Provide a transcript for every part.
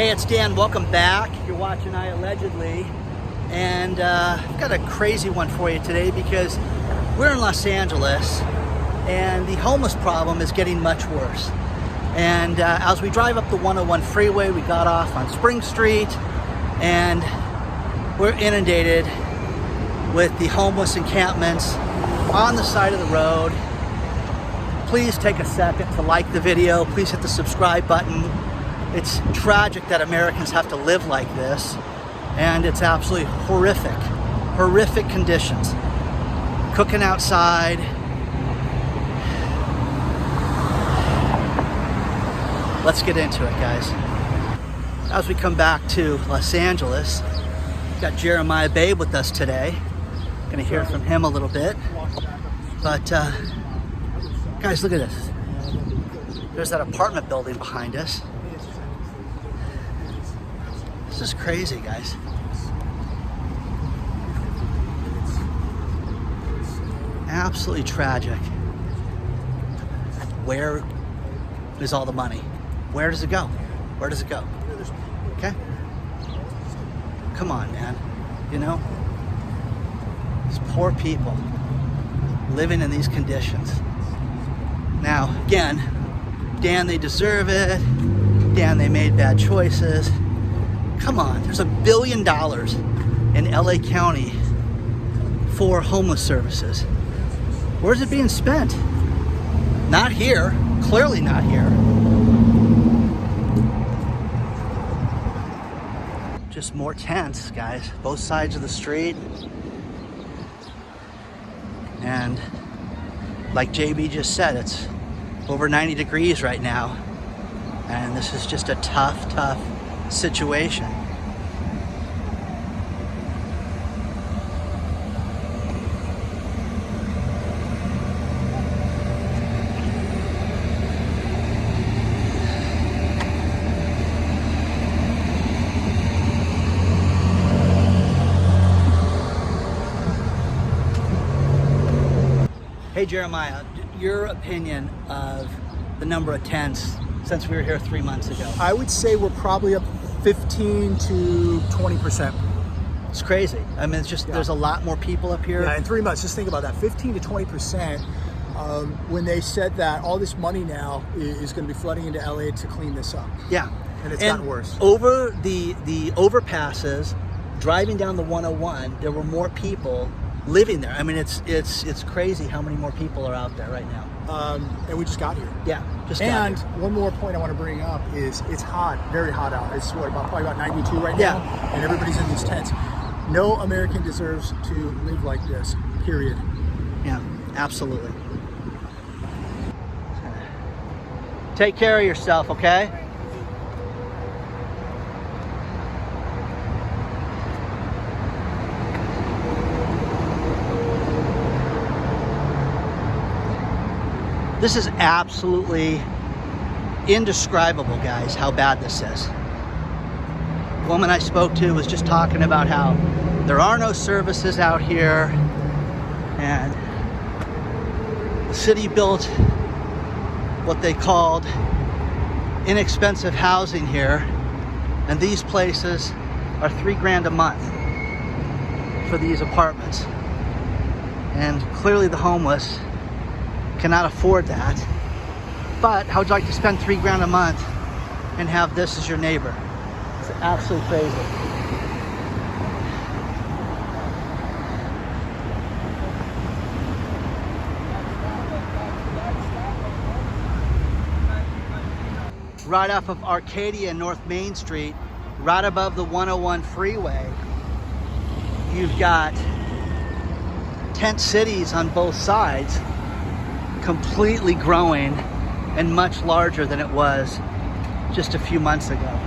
Hey, it's Dan. Welcome back. You're watching iAllegedly. And I've got a crazy one for you today because we're in Los Angeles and the homeless problem is getting much worse. And as we drive up the 101 freeway, we got off on Spring Street and we're inundated with the homeless encampments on the side of the road. Please take a second to like the video. Please hit the subscribe button. It's tragic that Americans have to live like this, and it's absolutely horrific conditions. Cooking outside. Let's get into it, guys. As we come back to Los Angeles, we've got Jeremiah Babe with us today. Gonna hear from him a little bit. But guys, look at this. There's that apartment building behind us. This is crazy, guys. Absolutely tragic. Where is all the money? Where does it go? Where does it go? Okay? Come on, man. You know? These poor people living in these conditions. Now, again, Dan, they deserve it. Dan, they made bad choices. Come on, there's $1 billion in LA County for homeless services. Where's it being spent? Not here, clearly not here. Just more tents, guys, both sides of the street. And like JB just said, it's over 90 degrees right now. And this is just a tough situation. Hey Jeremiah, your opinion of the number of tents since we were here 3 months ago? I would say we're probably up 15 to 20%. It's crazy. I mean, it's just, there's a lot more people up here. Yeah, in 3 months, just think about that, 15 to 20%. When they said that all this money now is going to be flooding into LA to clean this up. Yeah. And it's gotten worse. Over the overpasses, driving down the 101, there were more people living there. I mean, it's crazy how many more people are out there right now. And we just got here. Yeah, just got here. And one more point I want to bring up is it's hot, very hot out. It's probably about 92 right now, and everybody's in these tents. No American deserves to live like this, period. Yeah, absolutely. Take care of yourself, okay? This is absolutely indescribable, guys, how bad this is. The woman I spoke to was just talking about how there are no services out here, and the city built what they called inexpensive housing here, and these places are $3 grand a month for these apartments. And clearly the homeless cannot afford that. But how would you like to spend $3 grand a month and have this as your neighbor? It's absolutely crazy. Right off of Arcadia and North Main Street, right above the 101 freeway, you've got tent cities on both sides, completely growing and much larger than it was just a few months ago.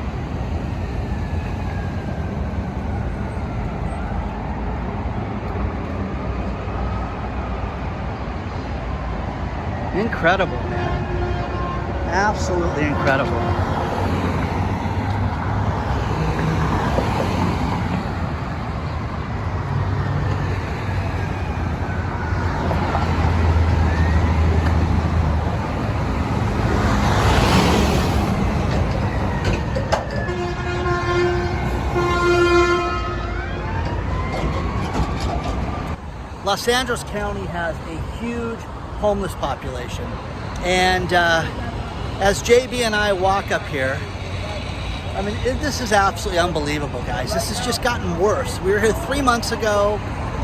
Incredible, man. Absolutely incredible. Los Angeles County has a huge homeless population. And as JB and I walk up here, I mean, this is absolutely unbelievable, guys. This has just gotten worse. We were here 3 months ago,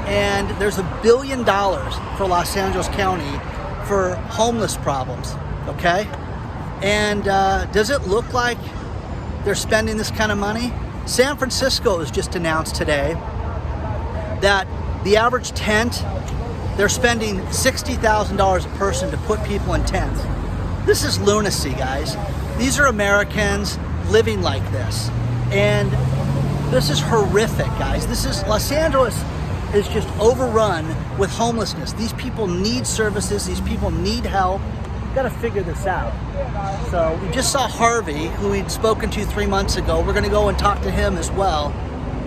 and there's $1 billion for Los Angeles County for homeless problems, okay? And does it look like they're spending this kind of money? San Francisco has just announced today that the average tent, they're spending $60,000 a person to put people in tents. This is lunacy, guys. These are Americans living like this. And this is horrific, guys. This is, Los Angeles is just overrun with homelessness. These people need services. These people need help. We've got to figure this out. So we just saw Harvey, who we'd spoken to 3 months ago. We're going to go and talk to him as well.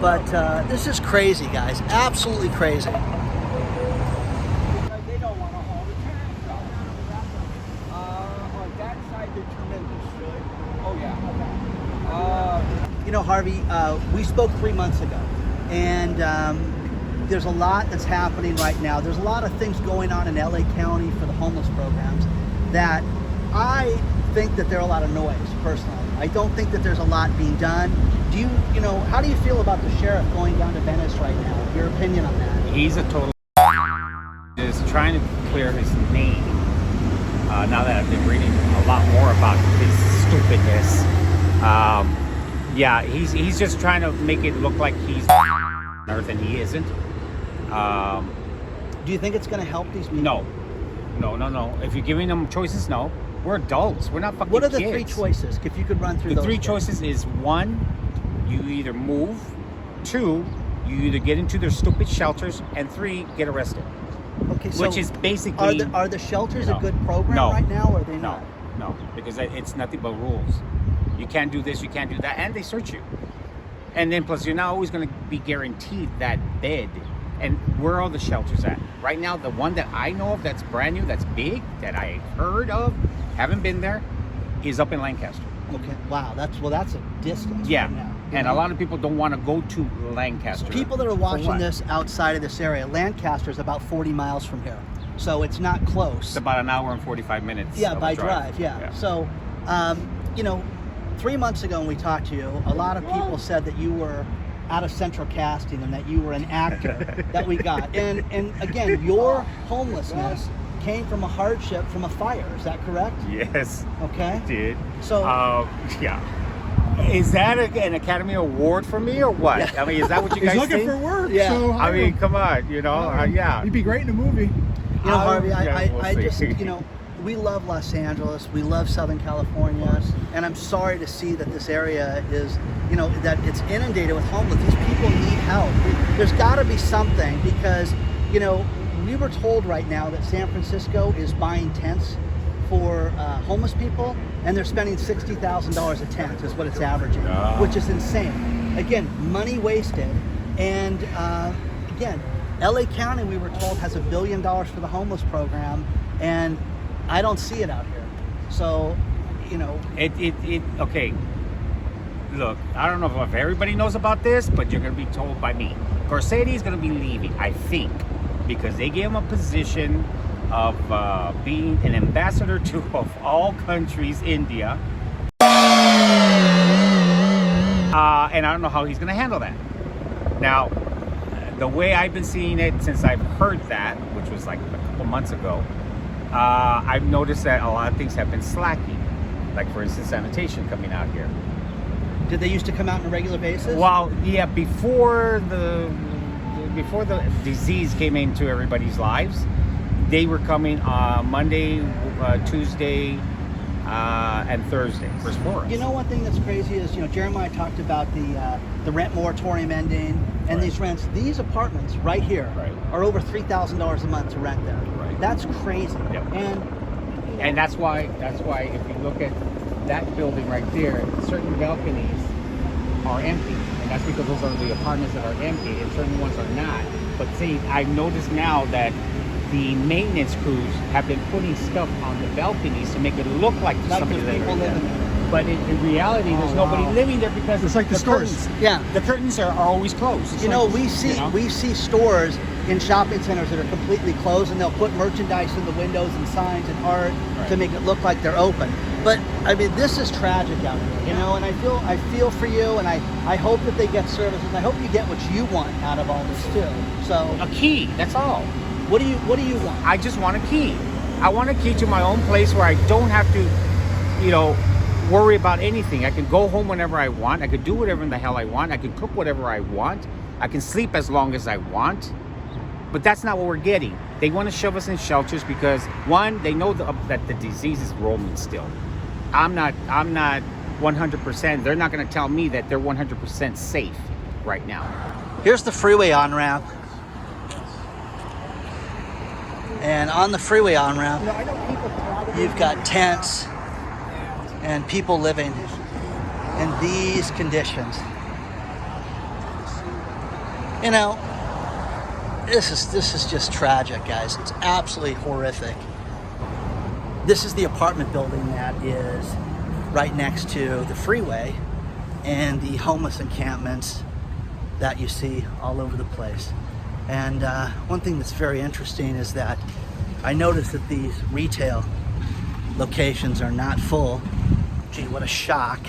But this is crazy, guys. Absolutely crazy. They don't want to haul the tanks out. On that side, they're tremendous. Oh, yeah. You know, Harvey, we spoke 3 months ago, and there's a lot that's happening right now. There's a lot of things going on in LA County for the homeless programs that I think that there are a lot of noise, personally. I don't think that there's a lot being done. Do you know, how do you feel about the sheriff going down to Venice right now? Your opinion on that? He's a total is trying to clear his name. Now that I've been reading a lot more about his stupidness, yeah, he's just trying to make it look like he's on Earth and he isn't. Do you think it's going to help these people? No. If you're giving them choices, no. We're adults. We're not fucking kids. What are the three choices? If you could run through those. The three choices is: 1, you either move; 2, you either get into their stupid shelters; and 3, get arrested. Okay, so which is basically are the shelters a good program right now, or are they not? No, because it's nothing but rules. You can't do this, you can't do that, and they search you. And then plus, you're not always going to be guaranteed that bed. And where are the shelters at? Right now, the one that I know of that's brand new, that's big, that I heard of, haven't been there, is up in Lancaster. Okay, wow, that's a distance. Yeah, right now, and a lot of people don't want to go to Lancaster. People that are watching this outside of this area, Lancaster is about 40 miles from here, so it's not close. It's about an hour and 45 minutes. Yeah, by drive. Yeah. So, you know, 3 months ago when we talked to you, a lot of people said that you were out of central casting and that you were an actor that we got. And again, your homelessness came from a hardship from a fire. Is that correct? Yes. Okay. It did. So yeah. Is that an Academy Award for me or what? Yeah. I mean, is that what you guys He's looking think? for work. Yeah. So I mean, come on, you know, yeah. You'd be great in a movie. You know, Harvey, we'll I see. just, you know, we love Los Angeles, we love Southern California, and I'm sorry to see that this area is, you know, that it's inundated with homeless. These people need help. There's got to be something, because, you know, we were told right now that San Francisco is buying tents for homeless people, and they're spending $60,000 a tent is what it's averaging, which is insane. Again, money wasted, and again, LA County, we were told, has $1 billion for the homeless program, and I don't see it out here. So, you know. Okay. Look, I don't know if everybody knows about this, but you're going to be told by me. Garcetti's going to be leaving, I think, because they gave him a position of being an ambassador to, of all countries, India. And I don't know how he's going to handle that. Now, the way I've been seeing it since I've heard that, which was like a couple months ago, I've noticed that a lot of things have been slacking. Like, for instance, sanitation coming out here. Did they used to come out on a regular basis? Well, yeah, before the disease came into everybody's lives, they were coming Monday, Tuesday, and Thursday for us. You know, one thing that's crazy is, you know, Jeremiah talked about the rent moratorium ending, and these rents. These apartments right here are over $3,000 a month to rent there. Right. That's crazy. Yep. And that's why if you look at that building right there, certain balconies are empty, and that's because those are the apartments that are empty, and certain ones are not. But see, I've noticed now that the maintenance crews have been putting stuff on the balconies to make it look like somebody people living there. But in reality, there's nobody living there because It's like the stores. curtains. Yeah. The curtains are always closed. It's You know, like, we see stores in shopping centers that are completely closed, and they'll put merchandise in the windows and signs and art to make it look like they're open. But I mean, this is tragic out here, you know. And I feel for you, and I hope that they get services. And I hope you get what you want out of all this too. So, a key. That's all. what do you want? I just want a key. I want a key to my own place where I don't have to, worry about anything. I can go home whenever I want. I can do whatever in the hell I want. I can cook whatever I want. I can sleep as long as I want. But that's not what we're getting. They want to shove us in shelters because, one, they know that the disease is roaming still. I'm not 100%. They're not going to tell me that they're 100% safe right now. Here's the freeway on-ramp. And on the freeway on-ramp, I know people probably you've got tents and people living in these conditions. You know, this is just tragic, guys. It's absolutely horrific. This is the apartment building that is right next to the freeway and the homeless encampments that you see all over the place. And one thing that's very interesting is that I noticed that these retail locations are not full. Gee, what a shock.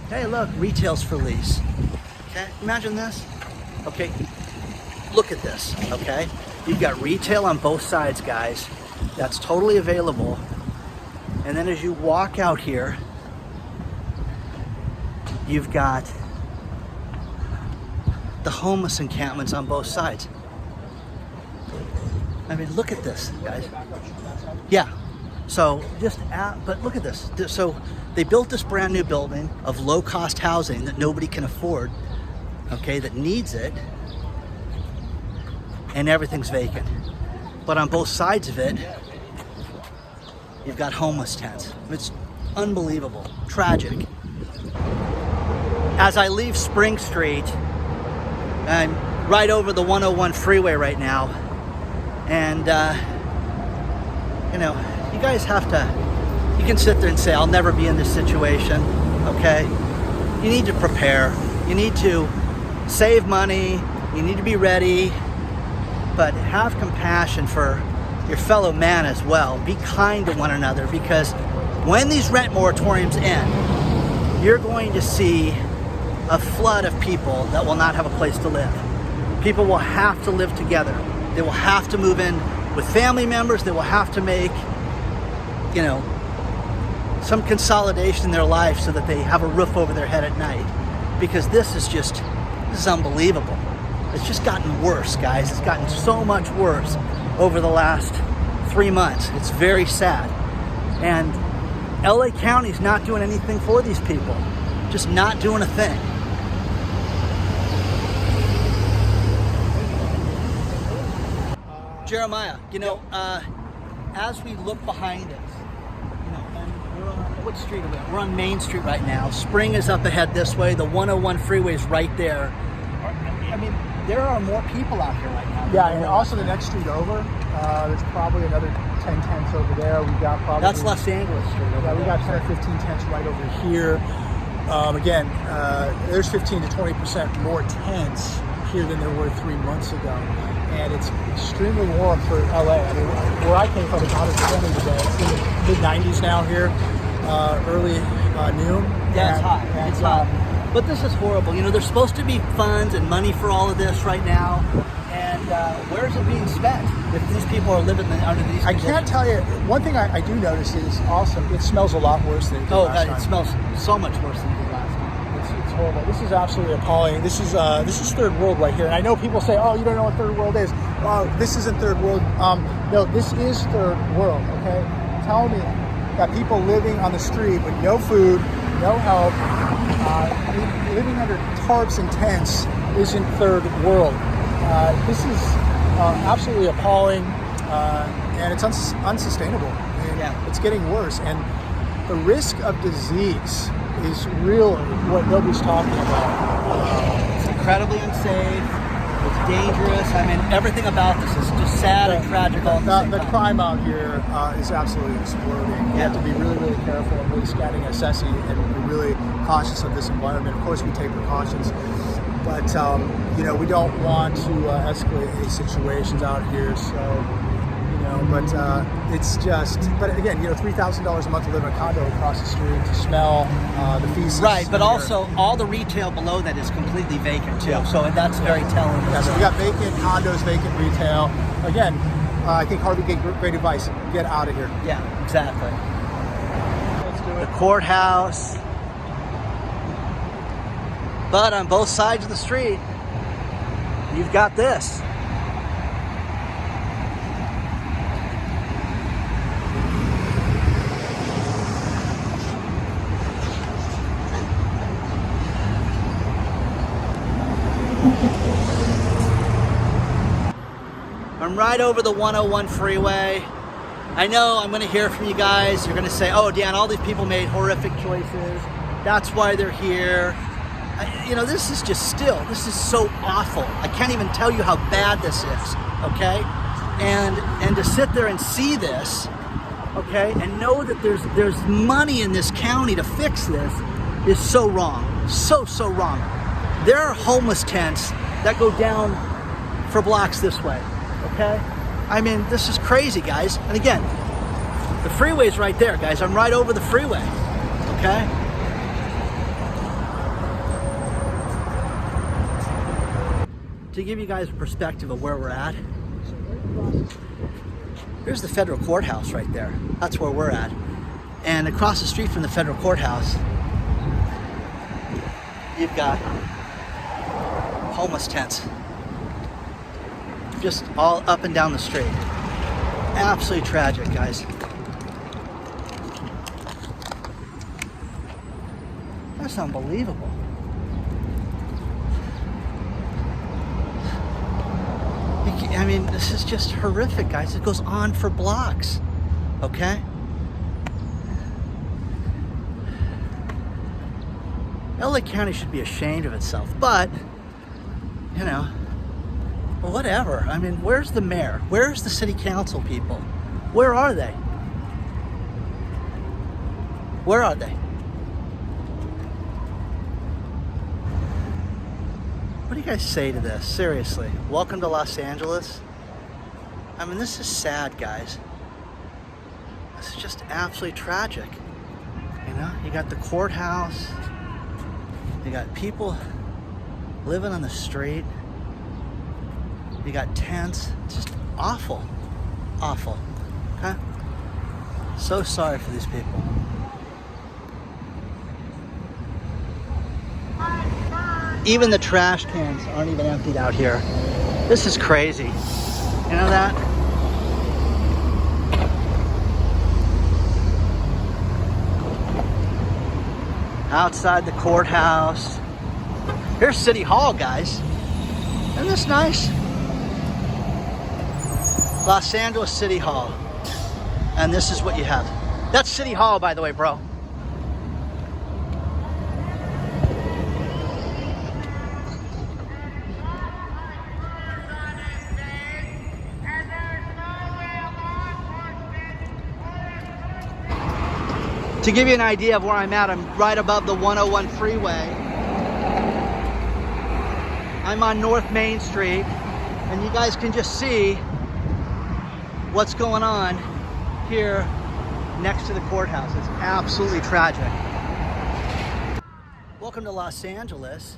Hey, look, retail's for lease. Okay, imagine this. Okay, look at this, okay? You've got retail on both sides, guys. That's totally available. And then as you walk out here, you've got the homeless encampments on both sides. I mean, look at this, guys. Yeah. So but look at this. So they built this brand new building of low-cost housing that nobody can afford, okay, that needs it, and everything's vacant. But on both sides of it, you've got homeless tents. It's unbelievable, tragic. As I leave Spring Street, I'm right over the 101 freeway right now, and you guys have to, you can sit there and say, I'll never be in this situation, okay? You need to prepare. You need to save money. You need to be ready, but have compassion for your fellow man as well. Be kind to one another, because when these rent moratoriums end, you're going to see a flood of people that will not have a place to live. People will have to live together. They will have to move in with family members. They will have to make, some consolidation in their life so that they have a roof over their head at night. Because this is unbelievable. It's just gotten worse, guys. It's gotten so much worse over the last 3 months. It's very sad. And LA County's not doing anything for these people. Just not doing a thing. Jeremiah, as we look behind us, and we're on, what street are we on? We're on Main Street right now. Spring is up ahead this way. The 101 freeway is right there. I mean, there are more people out here right now. Yeah, and also the next street over, there's probably another 10 tents over there. We've got probably... That's Los Angeles Street over there. We got 10 or 15 tents right over here. Again, there's 15 to 20% more tents here than there were 3 months ago. And it's extremely warm for LA. I mean, where I came from, it's 120 today. It's in the mid-90s now here, early noon. Yeah, it's hot. It's hot. But this is horrible. There's supposed to be funds and money for all of this right now. And where's it being spent if these people are living under these conditions? I can't tell you. One thing I do notice is also it smells a lot worse than it did last time. It smells so much worse than it did last time. It's horrible. This is absolutely appalling. This is third world right here. And I know people say, "Oh, you don't know what third world is." Oh, this isn't third world. No, this is third world. Okay, tell me that people living on the street with no food, no help, living under tarps and tents isn't third world. This is absolutely appalling, and it's unsustainable. And it's getting worse. And the risk of disease is really what nobody's talking about. It's incredibly unsafe. It's dangerous. I mean, everything about this is just sad and tragic all at the same The time. crime out here is absolutely exploding. We have to be really, really careful and really scanning and assessing and be really cautious of this environment. Of course, we take precautions, but you know, we don't want to escalate any situations out here. So, you know, but it's just. But again, you know, $3,000 a month to live in a condo across the street, to smell the feces. Right, but in here. also all the retail below that is completely vacant too. So that's very telling. Yeah, so we got vacant condos, vacant retail. Again, I think Harvey gave great advice. Get out of here. Yeah, exactly. Let's do The courthouse. But on both sides of the street, you've got this. I'm right over the 101 freeway. I know I'm going to hear from you guys. You're going to say, oh, Dan, all these people made horrific choices. That's why they're here. You know, this is just this is so awful. I can't even tell you how bad this is, okay? And to sit there and see this, okay, and know that there's money in this county to fix this is so wrong. So wrong. There are homeless tents that go down for blocks this way. Okay? I mean, this is crazy, guys. And again, the freeway's right there, guys. I'm right over the freeway. Okay? To give you guys a perspective of where we're at, here's the federal courthouse right there. That's where we're at. And across the street from the federal courthouse, you've got homeless tents. Just all up and down the street. Absolutely tragic, guys. That's unbelievable. I mean, this is just horrific, guys. It goes on for blocks, okay? LA County should be ashamed of itself, but, you know, well, whatever. I mean, where's the mayor? Where's the city council people? Where are they? Where are they? What do you guys say to this? Seriously, welcome to Los Angeles. I mean, this is sad, guys. This is just absolutely tragic. You know, you got the courthouse. You got people living on the street. You got tents. It's just awful. Awful. Okay? So sorry for these people. Even the trash cans aren't even emptied out here. This is crazy. You know that? Outside the courthouse. Here's City Hall, guys. Isn't this nice? Los Angeles City Hall. And this is what you have. That's City Hall, by the way, bro. To give you an idea of where I'm at, I'm right above the 101 freeway. I'm on North Main Street, and you guys can just see what's going on here next to the courthouse. It's absolutely tragic. Welcome to Los Angeles.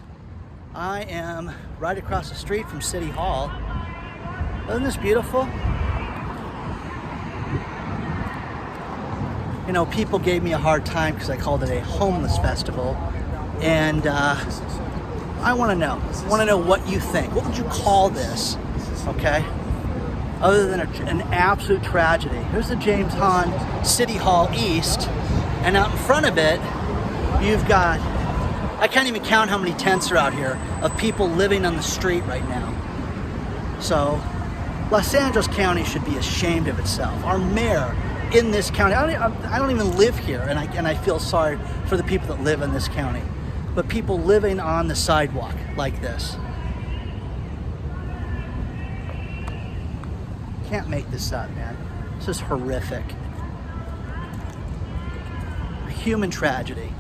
I am right across the street from City Hall. Isn't this beautiful? You know, people gave me a hard time because I called it a homeless festival. And I want to know what you think. What would you call this, okay? Other than an absolute tragedy. Here's the James Hahn City Hall East. And out in front of it, you've got, I can't even count how many tents are out here of people living on the street right now. So, Los Angeles County should be ashamed of itself. Our mayor in this county, I don't even live here, and I feel sorry for the people that live in this county. But people living on the sidewalk like this. can't make this up, man. This is horrific. Human tragedy.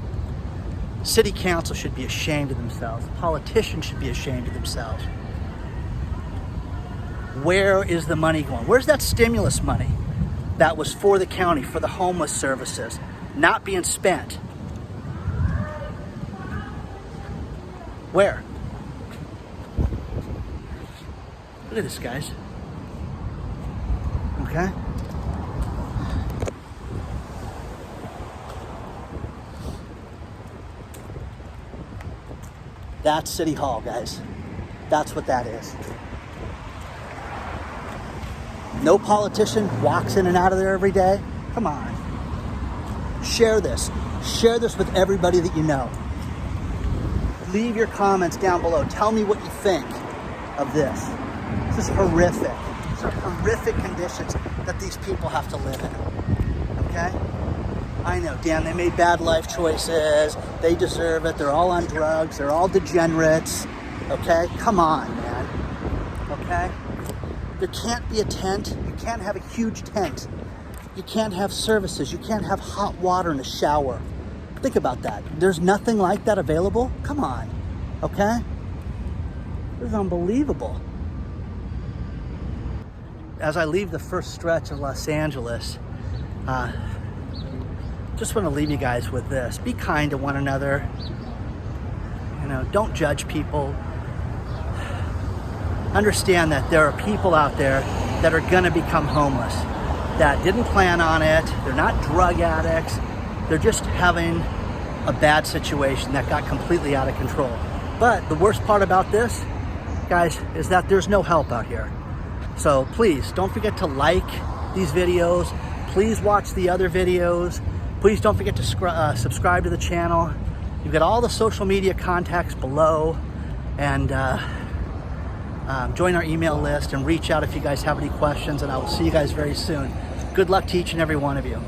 City council should be ashamed of themselves. Politicians should be ashamed of themselves. Where is the money going? Where's that stimulus money that was for the county, for the homeless services, not being spent? Where? Look at this, guys. Okay? That's City Hall, guys. That's what that is. No politician walks in and out of there every day. Come on. Share this. Share this with everybody that you know. Leave your comments down below. Tell me what you think of this. This is horrific. These are horrific conditions that these people have to live in. Okay? I know, Dan, they made bad life choices. They deserve it. They're all on drugs. They're all degenerates. Okay? Come on, man. Okay? There can't be a tent. You can't have a huge tent. You can't have services. You can't have hot water and a shower. Think about that. There's nothing like that available? Come on. Okay? This is unbelievable. As I leave the first stretch of Los Angeles, just want to leave you guys with this. Be kind to one another. You know, don't judge people. Understand that there are people out there that are going to become homeless, that didn't plan on it. They're not drug addicts. They're just having a bad situation that got completely out of control. But the worst part about this, guys, is that there's no help out here. So please don't forget to like these videos. Please watch the other videos. Please don't forget to subscribe to the channel. You've got all the social media contacts below, and join our email list and reach out if you guys have any questions, and I will see you guys very soon. Good luck to each and every one of you.